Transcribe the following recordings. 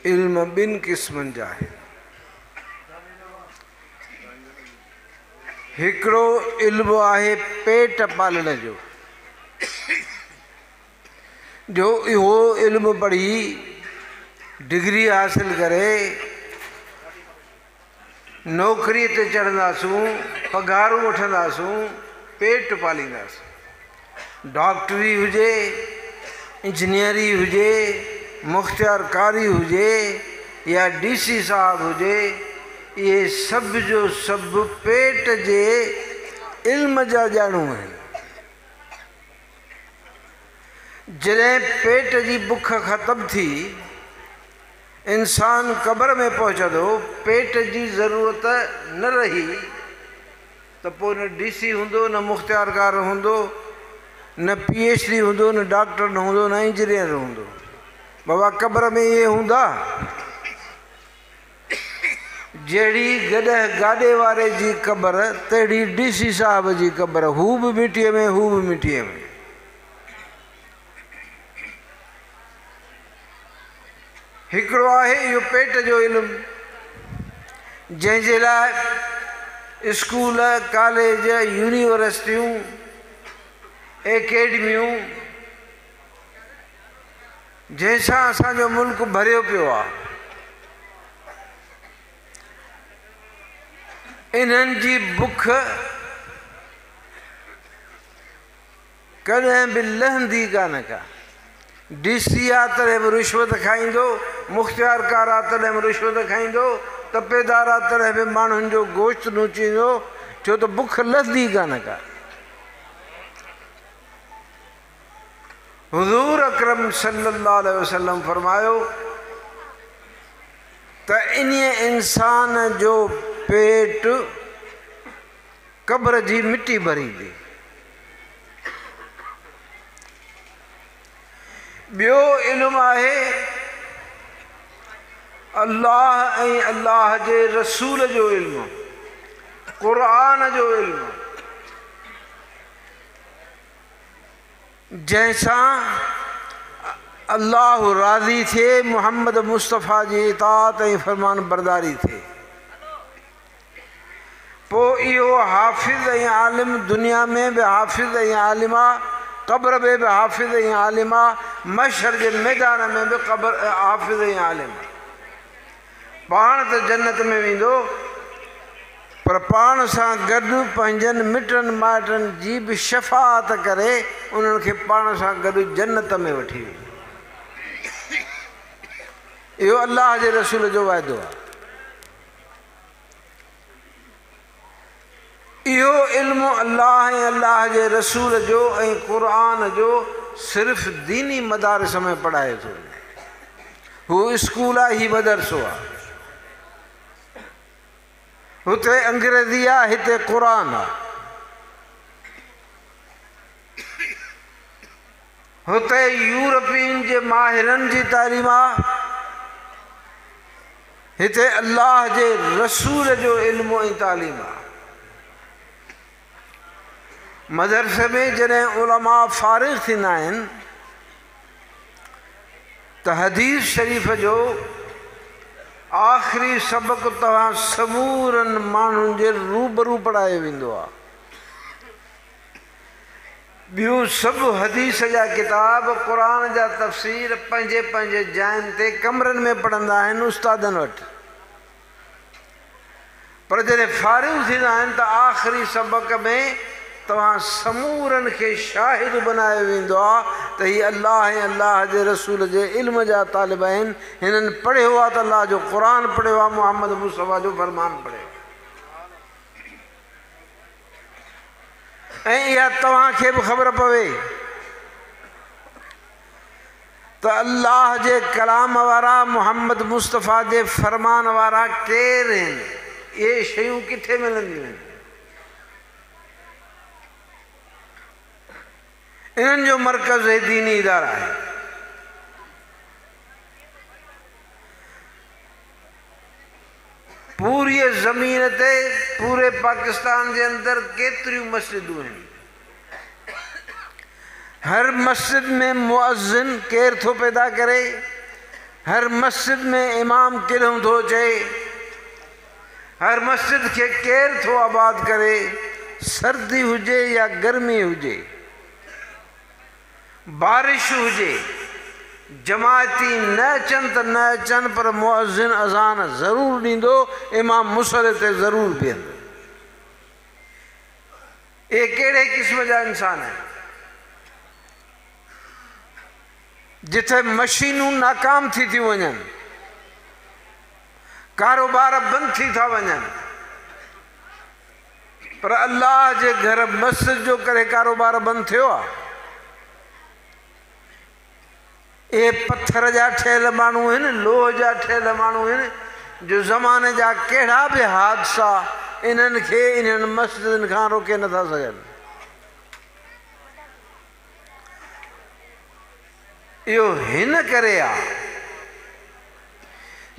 इल्म ॿिनि क़िस्मनि जा आहिनि। हिकिड़ो इल्मु आहे पेट पालण जो इहो इल्मु पढ़ी डिग्री हासिल करे नौकरीअ ते चढ़ंदासूं, पघारूं वठंदासूं, पेट पालींदासीं। डॉक्टरी हुजे, इंजीनियरी हुजे, मुख़्तियारकारी हुजे या DC साहब हुजे, इहे सभु जो सभु पेट जे इल्म जा ॼाणू आहिनि। जॾहिं पेट जी बुख ख़तमु थी इंसान क़ब्र में पहुचंदो, पेट जी ज़रूरत न रही त पोइ न DC हूंदो, न मुख़्तियारकार हूंदो, न PhD हूंदो, न डॉक्टर न हूंदो, न इंजीनियर हूंदो। बाबा क़ब्र में इहे हूंदा। जहिड़ी गॾह गाॾे वारे जी क़ब्र तहिड़ी DC साहब जी क़ब्र, हू बि मिटीअ में, हू बि मिटीअ में। हिकिड़ो आहे इहो पेट जो इल्मु, जंहिंजे लाइ स्कूल, कॉलेज, यूनिवर्सिटियूं, एकेडमियूं, जंहिंसां असांजो मुल्क भरियो पियो आहे, इन्हनि जी बुख कॾहिं बि लहंदी कान का। DC आहे तॾहिं बि रिश्वत खाईंदो, मुख़्तियारकार आहे तॾहिं बि रिश्वत खाईंदो, तपेदार आहे तॾहिं बि माण्हुनि जो गोश्त नोचींदो, छो त बुख लहंदी कान का। हुज़ूर अकरम सल्लल्लाहु अलैहि वसल्लम फरमायो त इन्हीअ इंसान जो पेट क़ब्र जी मिटी भरींदी। ॿियो इल्मु आहे अल्लाह ऐं अल्लाह जे रसूल जो इल्मु, क़ुरान जो इल्मु, जंहिंसां अल्लाह राज़ी थिए, मुहम्मद मुस्तफ़ा जी इताअत ऐं फ़रमान बरदारी थिए। पोइ इहो हाफ़िज़ ऐं आलिम दुनिया में बि हाफ़िज़ ऐं आलिम आहे, क़ब्र में बि हाफ़िज़ ऐं आलिम आहे, मशर जे मैदान में बि क़ब्र हाफ़िज़ ऐं आलिम आहे। पाण त जन्नत में वेंदो, पर पाण सां गॾु पंहिंजनि मिटनि माइटनि जी बि शफ़ाअत करे उन्हनि खे पाण सां गॾु जन्नत में वठी वेंदो। इहो अल्लाह जे रसूल जो वाइदो आहे। इहो इल्मु अल्लाह ऐं अल्लाह जे रसूल जो ऐं क़ुरान जो सिर्फ़ु दीनी मदारिस में पढ़ाए थो। हू स्कूल आहे, ही मदरसो आहे। हुते अंग्रेज़ी आहे, हिते क़ुरान आहे। हुते यूरोपियन जे माहिरनि जी तालीम आहे, हिते अल्लाह जे रसूल जो इल्मु ऐं तालीम आहे। मदरसे में जॾहिं उलमा फ़ारिग़ थींदा आहिनि त हदीस शरीफ़ जो आख़िरी सबक़ तव्हां समूरनि माण्हुनि जे रूबरू पढ़ायो वेंदो आहे। ॿियूं सभु हदीस जा किताब, क़ुरान जा तफ़सीर पंहिंजे पंहिंजे जाइनि ते कमरनि में पढ़ंदा आहिनि उस्तादनि वटि। पर जॾहिं फ़ारिग़ थींदा आहिनि त आख़िरी सबक़ में तव्हां समूरनि खे शाहिद बनायो वेंदो आहे त हीअ अल्लाह ऐं अल्लाह जे रसूल जे इल्म जा तालिब आहिनि। हिननि पढ़ियो आहे त अल्लाह जो क़ुरान पढ़ियो आहे, मुहम्मद मुस्तफ़ा जो फ़रमान पढ़ियो। ऐं इहा तव्हांखे बि ख़बर पवे त अल्लाह जे कलाम वारा, मुहम्मद मुस्तफ़ा जे फ़रमान वारा केरु आहिनि, इहे शयूं किथे मिलंदियूं आहिनि। इन्हनि जो मर्कज़ दीनी इदारा आहे। पूरी ज़मीन ते, पूरे पाकिस्तान जे अंदरि केतिरियूं मस्जिदूं आहिनि। हर मस्जिद में मुअज़्ज़िन केरु थो पैदा करे? हर मस्जिद में इमाम किरूं थो चए, हर मस्जिद के केर थो आबाद करे, सर्दी हुजे या गर्मी हुजे, बारिश हुजे, जमाती न अचन त न अचन, पर मुअज़्ज़िन अज़ान ज़रूर ॾींदो, इमाम मुसले ते ज़रूर बीहंदो। ये कहिड़े क़िस्म जा इंसान आहिनि? जिथे मशीनूं नाकाम थी थियूं वञनि, कारोबार बंदि थी था वञनि, पर अल्लाह जे घर मस्जिद जो करे कारोबार बंदि थियो आहे। ये पत्थर जा ठहियल माण्हू आहिनि, लोह जा ठहियल माण्हू आहिनि, जो ज़माने जा कहिड़ा बि हादसा इन्हनि खे इन्हनि मस्जिदनि खां रोके नथा सघनि। इहो हिन करे आहे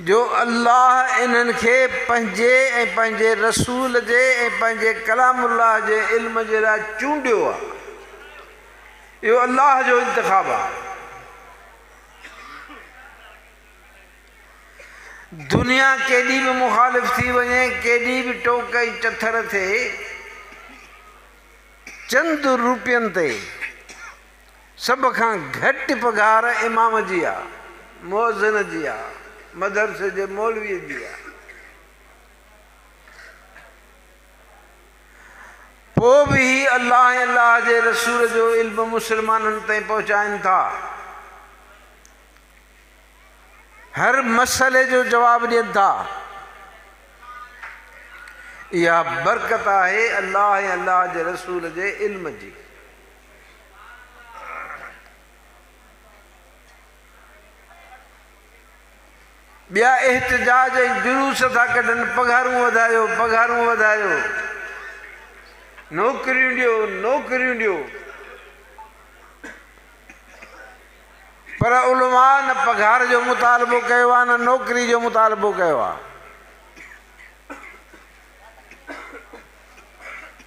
जो अल्लाह इन्हनि खे पंहिंजे ऐं पंहिंजे रसूल जे ऐं पंहिंजे कलामुल्लाह जे इल्म जे लाइ चूंडियो आहे। इहो अल्लाह जो इंतिखाब आहे। दुनिया केॾी बि मुखालिफ़ थी वञे, केॾी बि टोक ऐं चथर थिए, चंद रुपयनि ते सभ खां घटि पघार इमाम जी आहे, मुअज़्ज़िन जी आहे, मदरसे जे मौलवीअ जी आहे। पोइ बि अल्लाह ऐं अल्लाह जे रसूल जो इल्म मुस्लमाननि ताईं पहुचाइनि था, हर मसले जो जवाब ॾियनि था। इहा बरकत आहे अल्लाह ऐं अल्लाह जे रसूल जे इल्म जी। ॿिया एहतिजाज ऐं जुलूस था कढनि, पघारूं वधायो, पघारूं वधायो, नौकरियूं ॾियो, नौकरियूं ॾियो, पर उलमा न पघार जो मुतालबो कयो आहे, न नौकरी जो मुतालबो कयो आहे।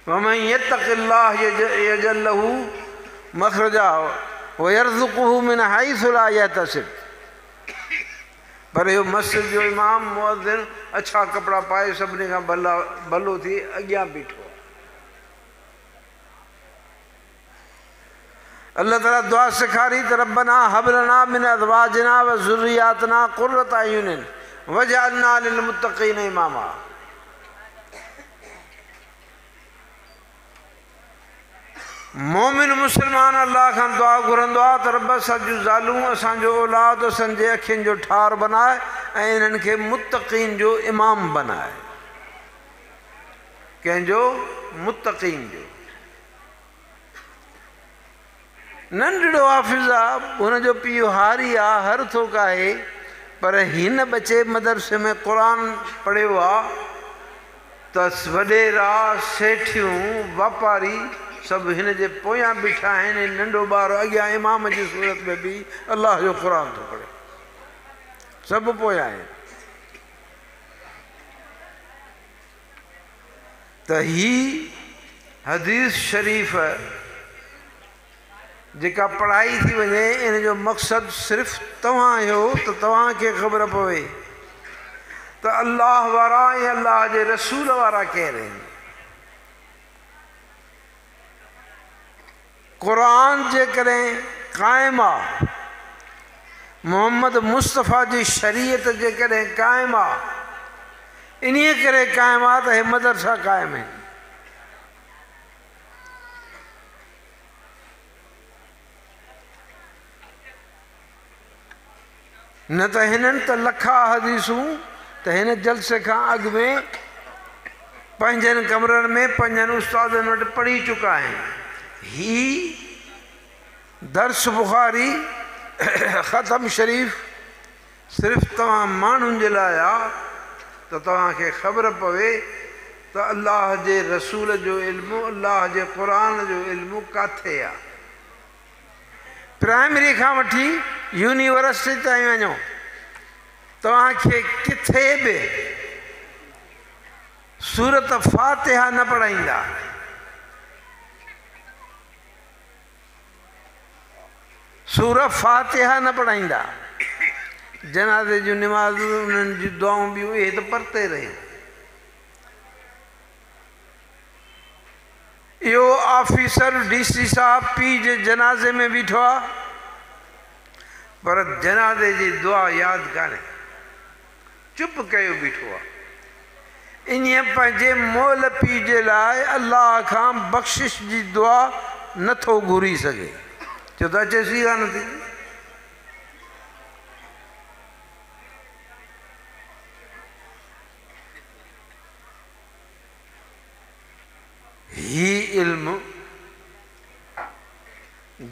वमन यत्तक़िल्लाह यजअल लहू मख़रजा वयरज़ुक़हू मिन हैसु ला यहतसिब। पर इहो मस्जिद जो इमाम मुअज़्ज़िन अच्छा कपिड़ा पाए सभिनी खां भलो थी अॻियां बीठो। अल्लाह ताला दुआ सेखारी त रब्बना हब लना मिन अज़वाजिना व ज़ुर्रियातिना क़ुर्रत अयुनिन वजअलना लिल मुत्तक़ीन इमामा। मोमिन मुसलमान अल्लाह खां दुआ घुरंदो आहे त रब असांजूं ज़ालूं, असांजो औलाद असांजे अखियुनि जो ठार बनाए ऐं इन्हनि खे मुत्तक़ीन जो इमाम बनाए। कंहिंजो? मुत्तक़ीन जो। नंढड़ो हाफ़िज़ आहे, हुनजो पीउ हारी आहे, हर थोक आहे, पर हिन बचे मदरसे में क़ुरान पढ़ियो आहे त वॾेरा सेठियूं वापारी सभु हिन जे पोयां बीठा आहिनि। नंढो ॿारु अॻियां इमाम जी सूरत में बि अल्लाह जो क़ुरान थो पढ़े, सभु पोयां आहिनि। त ही हदीस शरीफ़ जेका पढ़ाई थी वञे, इन जो मक़सदु सिर्फ़ु तव्हां जो त तव्हांखे ख़बर पवे त अल्लाह वारा ऐं अल्लाह जे रसूल वारा केरु आहिनि। क़ुरान जे करे क़ाइमु आहे, मोहम्मद मुस्तफ़ा जी शरीयत जे करे क़ाइमु आहे, इन्हीअ करे क़ाइमु आहे त हे मदरसा क़ाइमु आहिनि। न त हिननि त लखा हदीसूं त हिन जलसे खां अॻु में पंहिंजनि कमरनि में पंहिंजनि उस्तादनि वटि पढ़ी चुका आहिनि। ही दर्स बुखारी ख़तम शरीफ़ सिर्फ़ु तव्हां माण्हुनि जे लाइ आहे त तव्हांखे ख़बर पवे त अल्लाह जे रसूल जो इल्मु, अल्लाह जे क़ुरान जो इल्मु किथे आहे। प्राइमरी खां वठी यूनिवर्सिटी ताईं वञो, तव्हांखे किथे बि सूरत फ़ातिहा न पढ़ाईंदा, सूरत फ़ातिहा न पढ़ाईंदा। जनाज़े जूं निमाज़ उन्हनि जी दुआऊं बि इहे त परते रहियूं। इहो ऑफिसर DC साहब पीउ जे जनाज़े में बीठो आहे, पर जनाज़े जी दुआ यादि कान्हे, चुप कयो बीठो आहे। ईअं पंहिंजे मोल पीउ जे लाइ अलाह खां बख़्शिश जी दुआ नथो घुरी सघे, छो त अचेसि कान थी। ही इल्म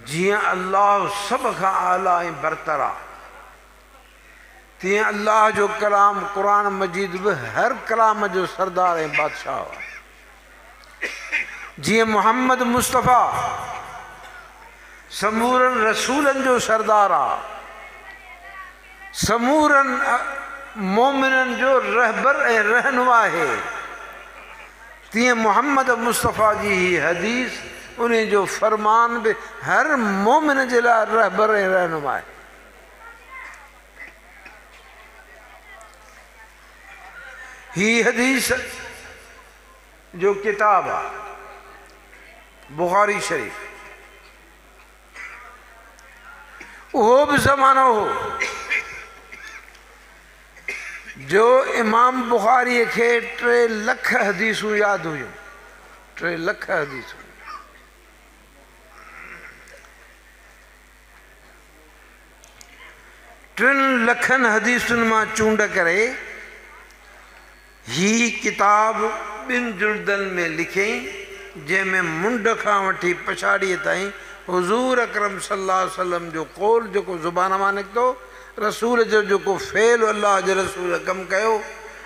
जियां अल्लाह सभ खां आला ऐं बरतर आहे, तीअं अल्लाह जो कलाम क़ुरान मजीद बि हर कलाम जो सरदार ऐं बादशाह आहे। जीअं मोहम्मद मुस्तफ़ा समूरनि रसूलनि जो सरदार आहे, समूरनि मोमिननि जो रहबर ऐं रहनुमा आहे, तीअं मोहम्मद मुस्तफ़ा जी ही हदीस उन जो फरमान बि हर मोमिन जे लाइ रहबर ऐं रहनुमा आहे। ही हदीस जो किताब आहे बुखारी शरीफ़, उहो बि ज़मानो हो जो इमाम बुखारीअ खे 3 लख हदीसूं यादि हुयूं। 3 लख हदीसूं। टिनि लखनि हदीसुनि मां चूंड करे ही किताब 2 जुल्दनि में लिखियईं, जंहिंमें मुंड खां वठी पछाड़ीअ ताईं हुज़ूर अकरम सल्लल्लाहु अलैहि वसल्लम जो कौल जेको ज़ुबान मां निकितो, रसूल जो जेको फ़ेल अल्लाह जे रसूल कमु कयो,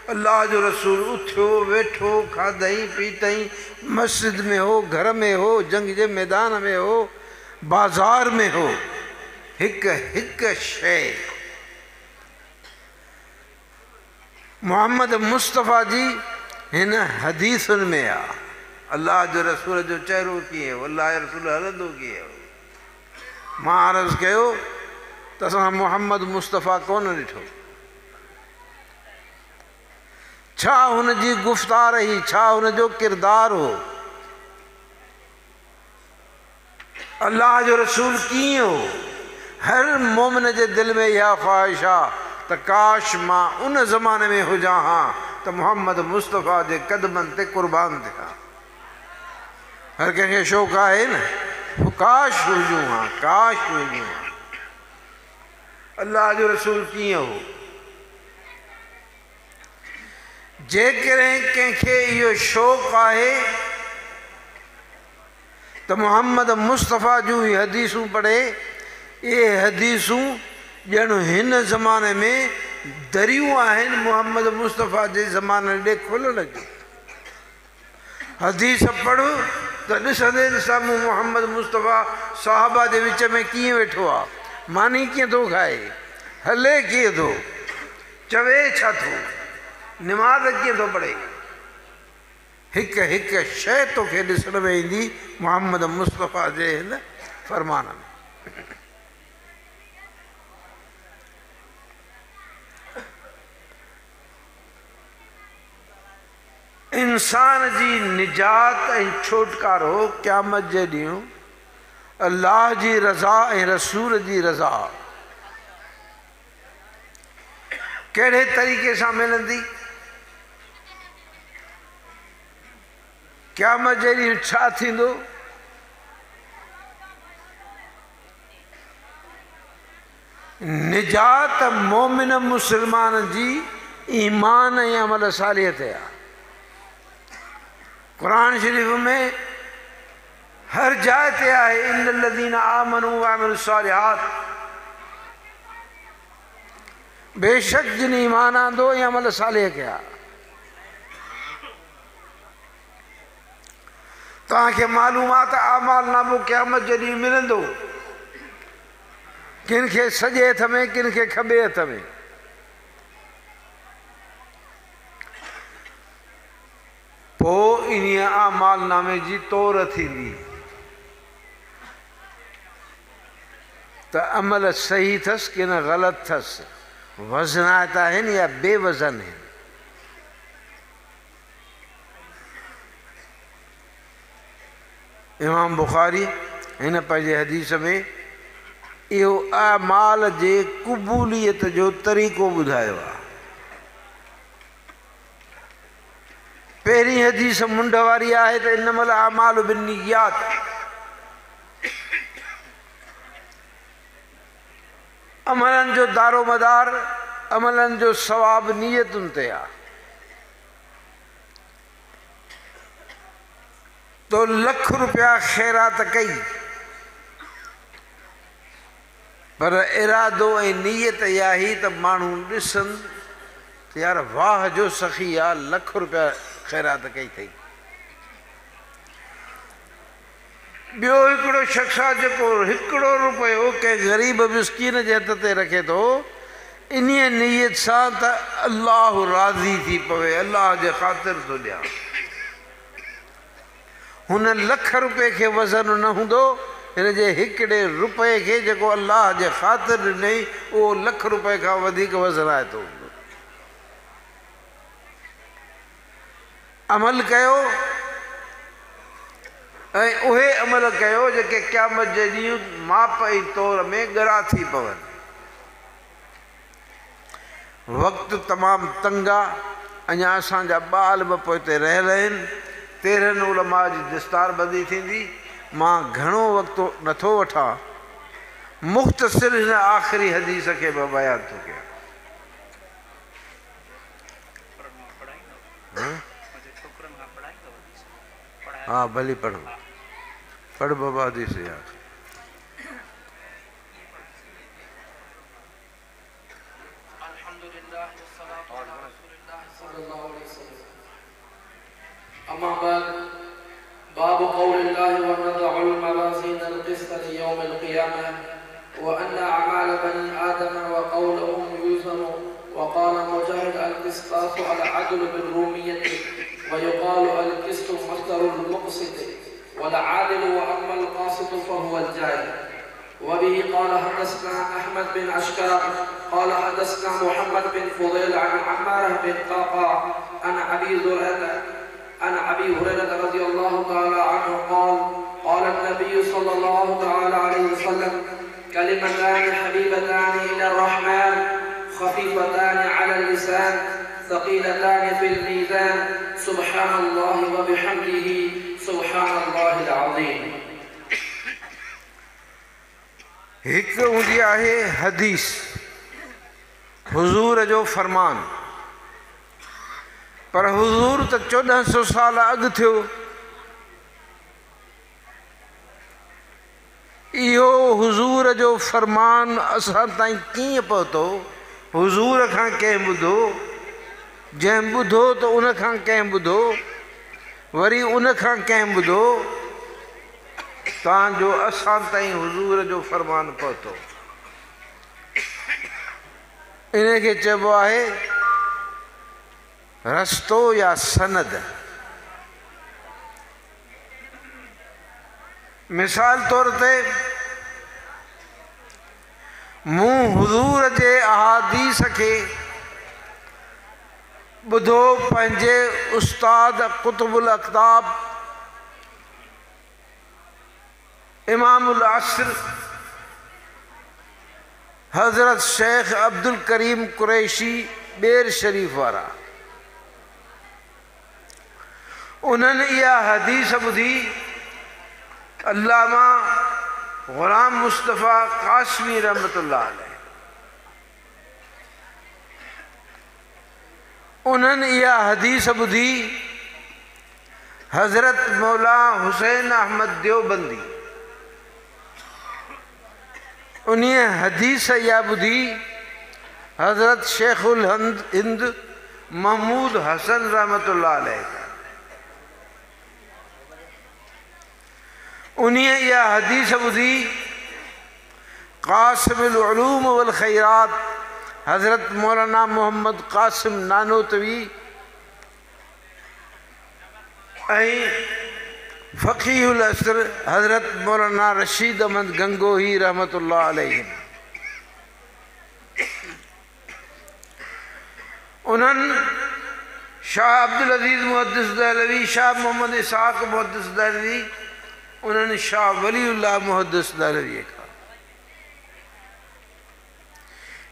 अल्लाह जो रसूल उथियो वेठो खाधई पीतई, मस्जिद में हो, घर में हो, जंग जे मैदान में हो, बाज़ार में हो, हिकु हिकु शइ मोहम्मद मुस्तफ़ा जी हिन हदीसुनि में आहे। अल्लाह जो रसूल जो चहिरो कीअं हो, अल्लाह जो रसूल हलंदो कीअं हो। मां अर्ज़ु कयो त असां मोहम्मद मुस्तफ़ा कोन ॾिठो, छा हुन जी गुफ़्तार हुई, छा हुन जो किरदारु हो, अल्लाह जो रसूल कीअं हो। हर मोमिन जे दिलि में इहा ख़्वाहिश आहे त काश मां उन ज़माने में हुजां हा त मोहम्मद मुस्तफ़ा जे क़दमनि ते क़ुर्बान थिया। हर कंहिंखे शौक़ु आहे न, काश हुजूं हा, काश हुजूं हा। अल्लाह जो रसूल कीअं हो। जेकॾहिं कंहिंखे इहो शौक़ु आहे त मोहम्मद मुस्तफ़ा जूं ही हदीसूं पढ़े। इहे हदीसूं ॼण हिन ज़माने में दरियूं आहिनि मोहम्मद मुस्तफ़ा जे ज़माने ॾे खुलण जूं। हदीस पढ़ त ॾिसंदे साम्हूं मोहम्मद मुस्तफ़ा साहबा जे विच में कीअं वेठो आहे, मानी कीअं थो खाए, हले कीअं थो, चवे छा थो, निमाज़ कीअं थो पढ़े। हिकु हिकु शइ तोखे ॾिसण में ईंदी मोहम्मद मुस्तफ़ा जे हिन फरमान में। इंसान जी निजात ऐं छुटकारो क़यामत जे ॾींहुं अल्लाह जी रज़ा ऐं रसूल जी रज़ा कहिड़े तरीक़े सां मिलंदी। क़यामत जे ॾींहुं छा थींदो। निजात मोमिन मुसलमान जी ईमान ऐं अमल सालिह ते आहे। कुरान शरीफ़ में हर जाइ ते आहे इन्नल लज़ीना आमनू व अमिलुस सालिहात, बेशक जिन ईमान आंदो ऐं अमल सालिह कया। तव्हांखे मालूम आहे त आमाल नामो क़यामत जे ॾींहुं मिलंदो, किन खे सॼे हथ में, किन खे खॿे हथ में। पोइ इन आमाल नामे जी तौर थींदी त अमल सही अथसि की न ग़लति अथसि। वज़नात आहिनि या बेवज़न आहिनि। इमाम बुखारी हिन पंहिंजे हदीस में इहो अमाल जे क़बूलियत जो तरीक़ो ॿुधायो आहे। पहिरीं हदीस मुंड वारी आहे त इनमल अमाल बिन्नियात, अमलनि जो दारोमदार, अमलनि जो सवाब नियतुनि ते आहे। तो लख रुपया ख़ैरात कई, पर इरादो ऐं नियत इहा ई त माण्हू ॾिसनि त यार वाह जो सखी आहे, लख रुपया ख़ैरात कई अथई। ॿियो हिकिड़ो शख़्स आहे जेको हिकिड़ो रुपयो कंहिं ग़रीब मिस्कीन जे हथ ते रखे थो, इन्हीअ नियत सां त अलाह राज़ी थी पवे, अलाह जे ख़ातिर थो ॾियां। हुन लख रुपए खे वज़न न हूंदो, हिन जे हिकिड़े रुपए खे जेको अलाह जे ख़ातिर ॾिनई उहो लख रुपए खां वधीक वज़न आहे थो। अमल कयो ऐं उहे अमल कयो जेके क़यामत जे ॾींहुं माप ऐं तौर में ॻरा थी पवनि। वक़्तु तमामु तंग आहे, अञा असांजा ॿाल बि पोइ हिते रहियल आहिनि। 13 उलमा जी दस्तार बंदी थींदी। मां घणो वक़्तु नथो वठां, मुख़्तसिर हिन आख़िरी हदीस खे बि बयानु थो कयां। हाँ भली पढ़ो, पढ़ बाबा हदीस यार। باب قول الله ونضع الموازين القسط ليوم القيامة وأن أعمال بني آدم وقولهم يوزن. وقال مجاهد القسطاس العدل بالرومية، ويقال القسط مصدر المقسط والعادل، وأما القاسط فهو الجاهل. وبه قال حدثنا أحمد بن أشكر قال حدثنا محمد بن فضيل عن عمارة بن قعقاع عن أبي هريرة رضي الله تعالى عنه قال قال النبي صلى الله تعالى عليه وسلم كلمتان حبيبتان إلى الرحمن خفيفتان على اللسان ثقيلتان في الميزان سبحان الله وبحمده سبحان الله العظيم. हिक हूंदी आहे हदीस, हुज़ूर जो फरमान, पर हुज़ूर त 1400 साल अॻु थियो। इहो हुज़ूर जो फरमान असां ताईं कीअं पहुतो? हुज़ूर खां कंहिं ॿुधो, जंहिं ॿुधो त उन खां कंहिं ॿुधो, वरी उन खां कंहिं ॿुधो, तव्हांजो असां ताईं हुज़ूर जो फरमान पहुतो। इन खे चइबो आहे रस्तो या सनद। मिसाल तौर ते मूं हुज़ूर जे अहादीस खे ॿुधो पंहिंजे उस्ताद कुतुबुल अक़ताब इमामुल असर हज़रत शेख अब्दुल करीम कुरैशी बेर शरीफ वारा। उन्हनि इहा हदीस ॿुधी अल्लामा ग़ुलाम मुस्तफ़ा क़ासिमी रहमतुल्लाह अलैह, उन्हनि इहा हदीस ॿुधी हज़रत मौला हुसैन अहमद देवबंदी, उन हदीस इहा ॿुधी हज़रत शेखुल हिंद महमूद हसन रहमतुल्लाह अलैह, उन इहा हदीस ॿुधी क़ासिमुल उलूम वल ख़ैरात हज़रत मौलाना मोहम्मद क़ासिम नानोतवी ऐं फ़क़ीहुल असर हज़रत मौलाना रशीद अहमद गंगोही रहमतुल्लाह अलैहि। उन्हनि शाह अब्दुल अज़ीज़ मुहद्दिस दहलवी, शाह मोहम्मद इसहाक़ मुहद्दिस दहलवी, उन्हनि शाह वलीउल्लाह मुहद्दिस दहलवी खां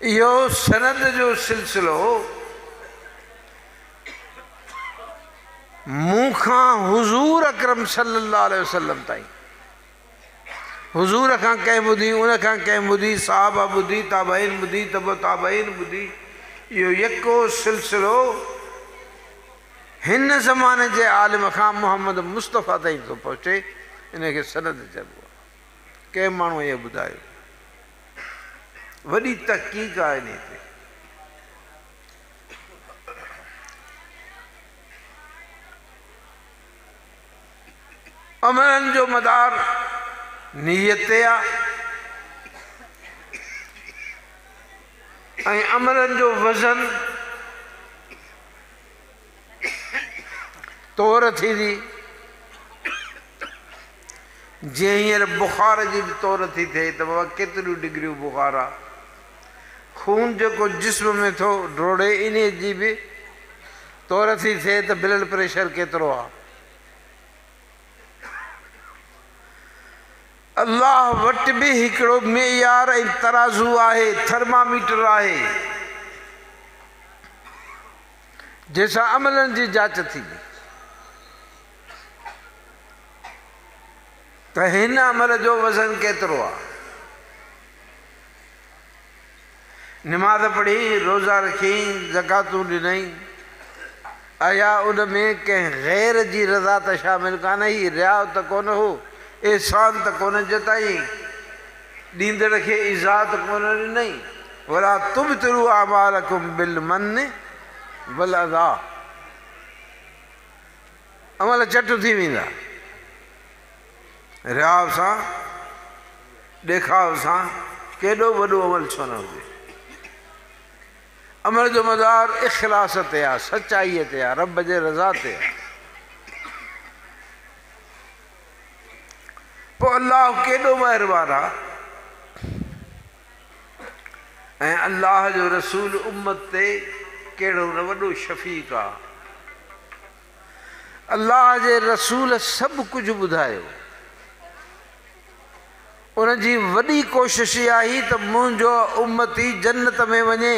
इहो सनद जो सिलसिलो मूं खां हुज़ूर अकरम सल्लल्लाहु अलैहि वसल्लम ताईं, हुज़ूर खां कंहिं ॿुधी, उन खां कंहिं ॿुधी, सहाबा ॿुधी, ताबईन ॿुधी, तबो ताबईन ॿुधी, इहो यको सिलसिलो हिन ज़माने जे आलिम खां मुहम्मद मुस्तफ़ा ताईं थो पहुचे। इनखे सनद चइबो आहे। कंहिं माण्हू इहो ॿुधायो, वॾी तहक़ीक़ आहे इन ते। अमलनि जो मदार नियत ते आहे ऐं अमलनि जो वज़न तौर थींदी। जीअं हींअर बुखार जी बि तौर थी थिए त बाबा केतिरियूं डिग्रियूं बुखार आहे, खून जेको जिस्म में थो डोड़े इन जी बि तौर थी थिए त ब्लड प्रेशर केतिरो आहे। अल्लाह वटि बि हिकिड़ो मेयार ऐं तराज़ू आहे, थर्मामीटर आहे, जंहिंसां अमलनि जी जांच थींदी त हिन अमल जो वज़न केतिरो आहे। निमाज़ पढ़ी, रोज़ा रखी, ज़कातूं ॾिनई, आया उन में कंहिं ग़ैर जी रज़ा त शामिल कान हुई, रियाउ त कोन हो, एहसान त कोन जताई, ॾींदड़ खे इज़ा त कोन ॾिनई। वला तुबतिलू अमालकुम बिलमन वल अज़ा, अमल चट थी वेंदा। रियाव सां, ॾेखाव सां केॾो वॾो अमल छो न हुजे। अमल जो मदार इख़लास ते आहे, सचाईअ ते आहे, रब जे रज़ा ते आहे। पोइ अल्लाह केॾो महिरबान आहे ऐं अल्लाह जो रसूल उम्मत ते कहिड़ो न वॾो शफ़ीक़ आहे। अल्लाह जे रसूल सभु कुझु ॿुधायो। उनजी वॾी कोशिश इहा ई त मुंहिंजो उम्मती जन्नत में वञे,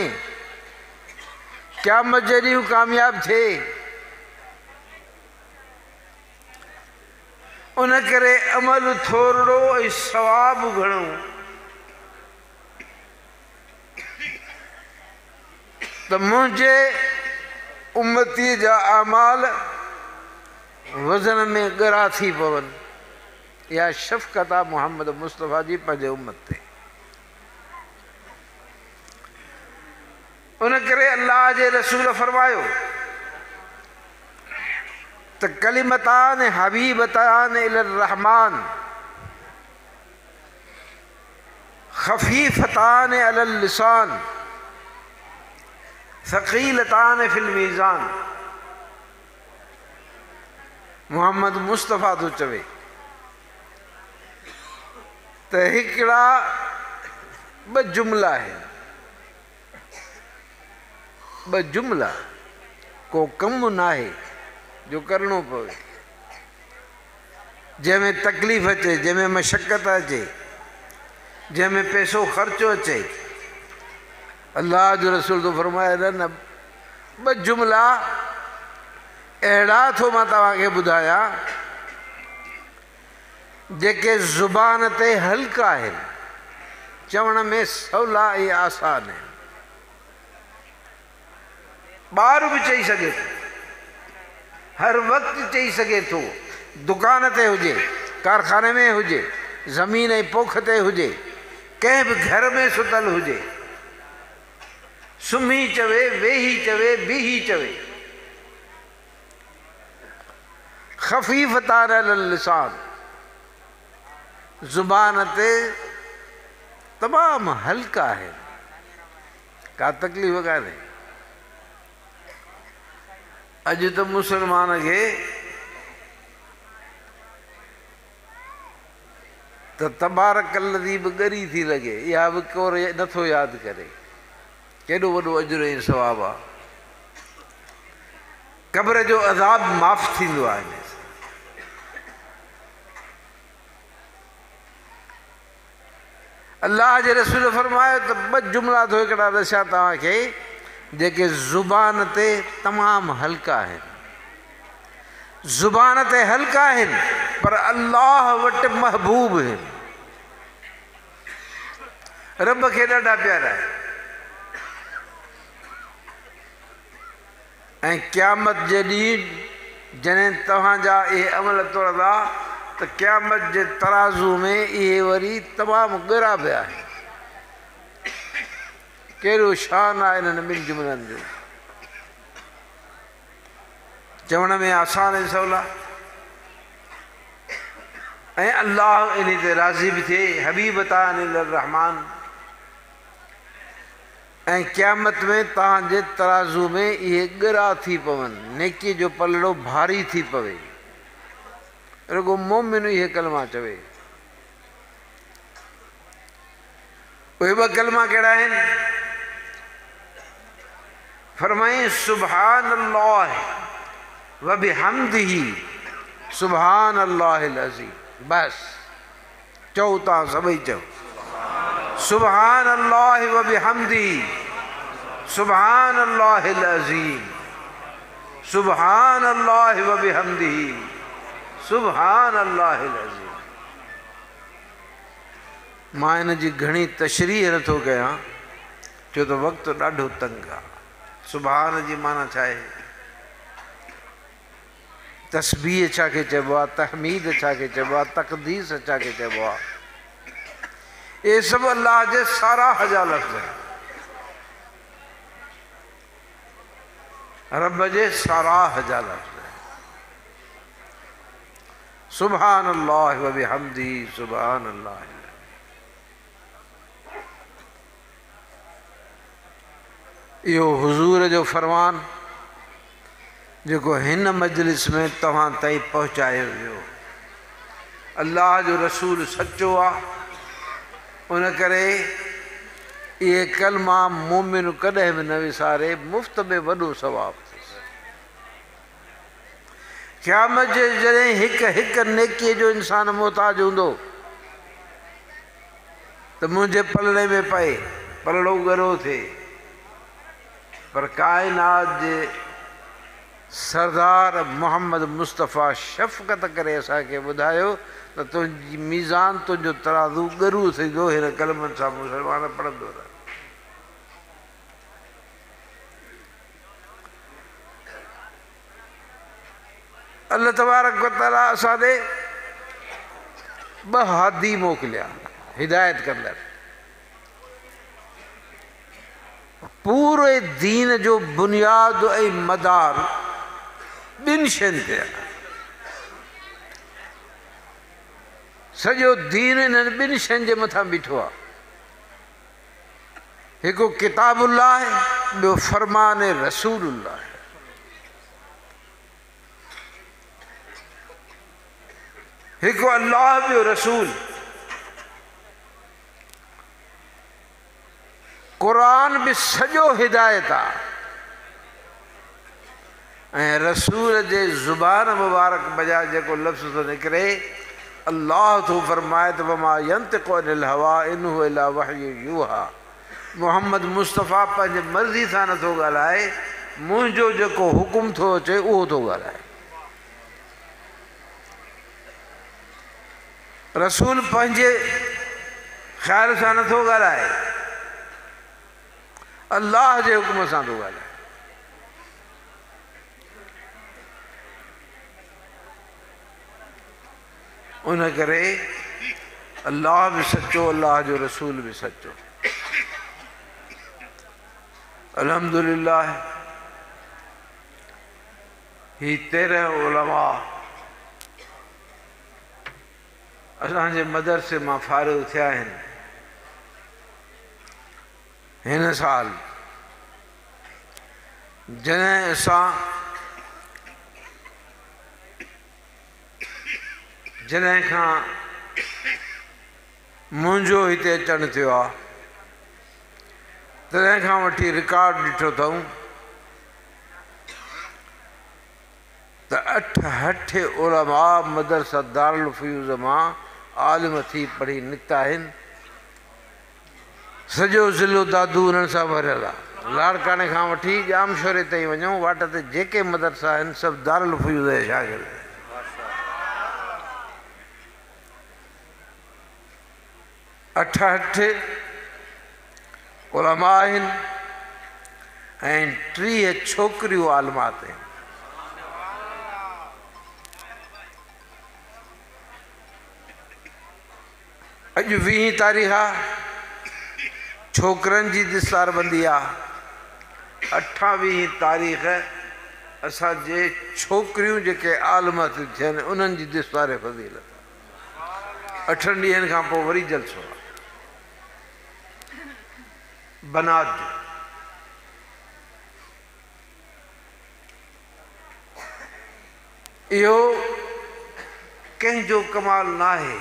क़यामत जे ॾींहुं कामयाबु थिए। उन करे अमल थोरो ऐं सवाबु घणो। त मुंहिंजे उम्मतीअ जा अमाल वज़न में ॻरा थी पवनि। इहा शफ़क़त आहे मुहम्मद मुस्तफ़ा जी पंहिंजे उम्मत ते। उन करे अल्लाह जे रसूल फरमायो त कलिमतान हबीबतान इलर रहमान खफीफतान अलल लिसान सक़ीलतान फिल मीज़ान। मुहम्मद मुस्तफ़ा थो चवे त हिकिड़ा ॿ जुमिला आहिनि, ॿ जुमिला, को कमु न आहे जो करिणो पवे, जंहिंमें तकलीफ़ अचे, जंहिंमें मशक़त अचे, जंहिंमें पैसो ख़र्चो अचे। अल्लाह जो रसूल तो फरमाए न ॿ जुमिला अहिड़ा थो मां तव्हांखे ॿुधायां जेके ज़ुबान ते हल्का आहिनि, चवण में सवला ऐं आसान आहिनि। ॿार बि चई सघे थो, हर वक़्तु चई सघे थो, दुकान ते हुजे, कारखाने में हुजे, ज़मीन ऐं पोख ते हुजे, कंहिं बि घर में सुतल हुजे, सुम्ही चवे, वेही चवे, बीही चवे। ख़फ़ीफ़तान अलल लिसान, ज़ुबान ते तमामु हल्का है, का तकलीफ़ कान्हे। अॼु त मुसलमान खे त तबारकल्लज़ी बि ॻरी थी लॻे, इहा बि कोर नथो यादि करे। केॾो वॾो अजुर ऐं सवाबु आहे। क़ब्र जो अज़ाब माफ़ थींदो आहे। अल्लाह जे रसूल फरमायो त ॿ जुमला तो हिकिड़ा दसिया तव्हांखे जेके ज़ुबान ते तमामु हल्का आहिनि। ज़ुबान ते हल्का आहिनि पर अल्लाह वटि महबूब आहिनि, रब खे ॾाढा प्यारा आहिनि। ऐं क़यामत जे ॾींहुं जॾहिं तव्हांजा इहे अमल तोड़ंदा त क़यामत जे तराज़ू में इहे वरी तमामु ॻरा पिया आहिनि। कहिड़ो शान आहे इन्हनि ॿिनि जुमलनि जो, चवण में आसान ऐं सवला, ऐं अल्लाह इन ते राज़ी बि थिए। हबीबतान रहमान। ऐं क़यामत में तव्हांजे तराज़ू में इहे ॻरा थी पवनि, नेकी जो पलड़ो भारी थी पवे। रुगो मोमिन इहे कलमा चवे। उहे ॿ कलमा कहिड़ा आहिनि? फरमाई सुभान अल्लाह व बिहम्दिही सुभान अल्लाहिल अज़ीम। बस चओ, तव्हां सभई चओ सुभान अल्लाह व बिहम्दिही सुभान अल्लाहिल अज़ीम सुभान अल्लाह व बिहम्दिही सुभान अल्लाहिल अज़ीम। मां इन जी घणी तशरीह नथो कयां छो त वक़्तु ॾाढो तंग आहे। सुभान जी माना छा आहे? तस्बीह छा खे चइबो आहे, तहमीद छा खे चइबो आहे, तक़दीस छा खे चइबो आहे? ये सभु अल्लाह जे साराह जा लफ़्ज़ आहिनि, रब जे साराह जा लफ़्ज़ आहिनि। सुभान अल्लाह व बिहम्दी सुभान अल्लाह। इहो हुज़ूर जो फरमान जेको हिन मजलिस में तव्हां ताईं पहुचायो वियो। अल्लाह जो रसूल सचो आहे, उन करे इहे कलमा मोमिन कॾहिं बि न विसारे, मुफ़्त में वॾो सवाबु थिएसि। क़यामत जे जॾहिं हिकु हिकु नेकीअ जो इंसान मोहताज हूंदो त मुंहिंजे पलड़े में पए, पलड़ो ॻरो थिए। पर काइनात जे सरदार मोहम्मद मुस्तफ़ा शफ़क़त करे असांखे ॿुधायो त तुंहिंजी मीज़ान, तुंहिंजो तराज़ू ॻरू थींदो हिन कलमनि सां मुसलमान पढ़ंदो रह। अल्लाह तबारक व तआला असां ॾे ॿ हादी मोकिलिया, हिदायत कंदड़। पूरे दीन जो बुनियाद ऐं मदार ॿिनि शयुनि ते आहे। सॼो दीन इन्हनि ॿिनि शयुनि जे मथां बीठो आहे। हिकु किताबुल्लाह आहे, ॿियो फरमान रसूलुल्लाह आहे। हिकु अल्लाह, ॿियो रसूल। क़ुरान बि सॼो हिदायत आहे ऐं रसूल जे ज़ुबान मुबारक बजाए जेको लफ़्ज़ थो निकिरे, अल्लाह थो फरमाए त वमा यंतिक़ु अनिल हवा इन हुवा इल्ला वहयु यूहा। मोहम्मद मुस्तफ़ा पंहिंजे मर्ज़ी सां नथो ॻाल्हाए, मुंहिंजो जेको हुकुम थो अचे उहो थो ॻाल्हाए। रसूल पंहिंजे ख़्याल सां नथो ॻाल्हाए, अल्लाह जे हुकुम सां थो ॻाल्हाए। उन करे अल्लाह बि सचो, अल्लाह जो रसूल बि सचो। अल्हम्दुलिल्लाह ही 13 उलमा असांजे मदरसे मां फारिग़ थिया आहिनि हिन साल। जॾहिं खां मुंहिंजो हिते अचणु थियो आहे, तॾहिं खां वठी रिकॉर्ड ॾिठो अथऊं त 68 उलमा मदरसा दारुल फ़यूज़ मां आलिम थी पढ़ी निकिता आहिनि। सॼो ज़िलो दादू उन्हनि सां भरियल आहे। लाड़काने खां वठी जामशोरे ताईं वञूं, वाट ते जेके मदरसा आहिनि सभु दारुल फ़यूज़ जा शागिर्द। 68 उलमा आहिनि ऐं 30 छोकिरियूं आलिमात आहिनि। अॼु 20 तारीख़ आहे, छोकिरनि जी दस्तारबंदी आहे। 28 तारीख़ असांजे छोकिरियूं जेके आलिमा थियूं थियनि उन्हनि जी दस्तार फज़ीलत। 8 ॾींहंनि खां पोइ वरी जलसो आहे बनात जो। इहो कंहिंजो कमाल न आहे,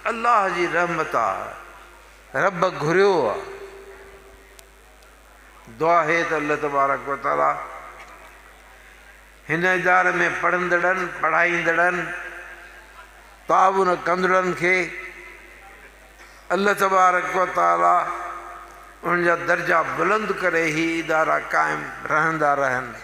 अल्लाह जी रहमत आहे। रब घुरियो आहे। दुआ है त अल्लाह तबारक व तआला हिन इदारे में पढ़ंदड़नि पढ़ाईंदड़नि ताउन कंदड़नि खे अल्लाह तबारक व तआला उनजा दर्जा बुलंद करे ही इदारा क़ाइमु रहंदा रहनि।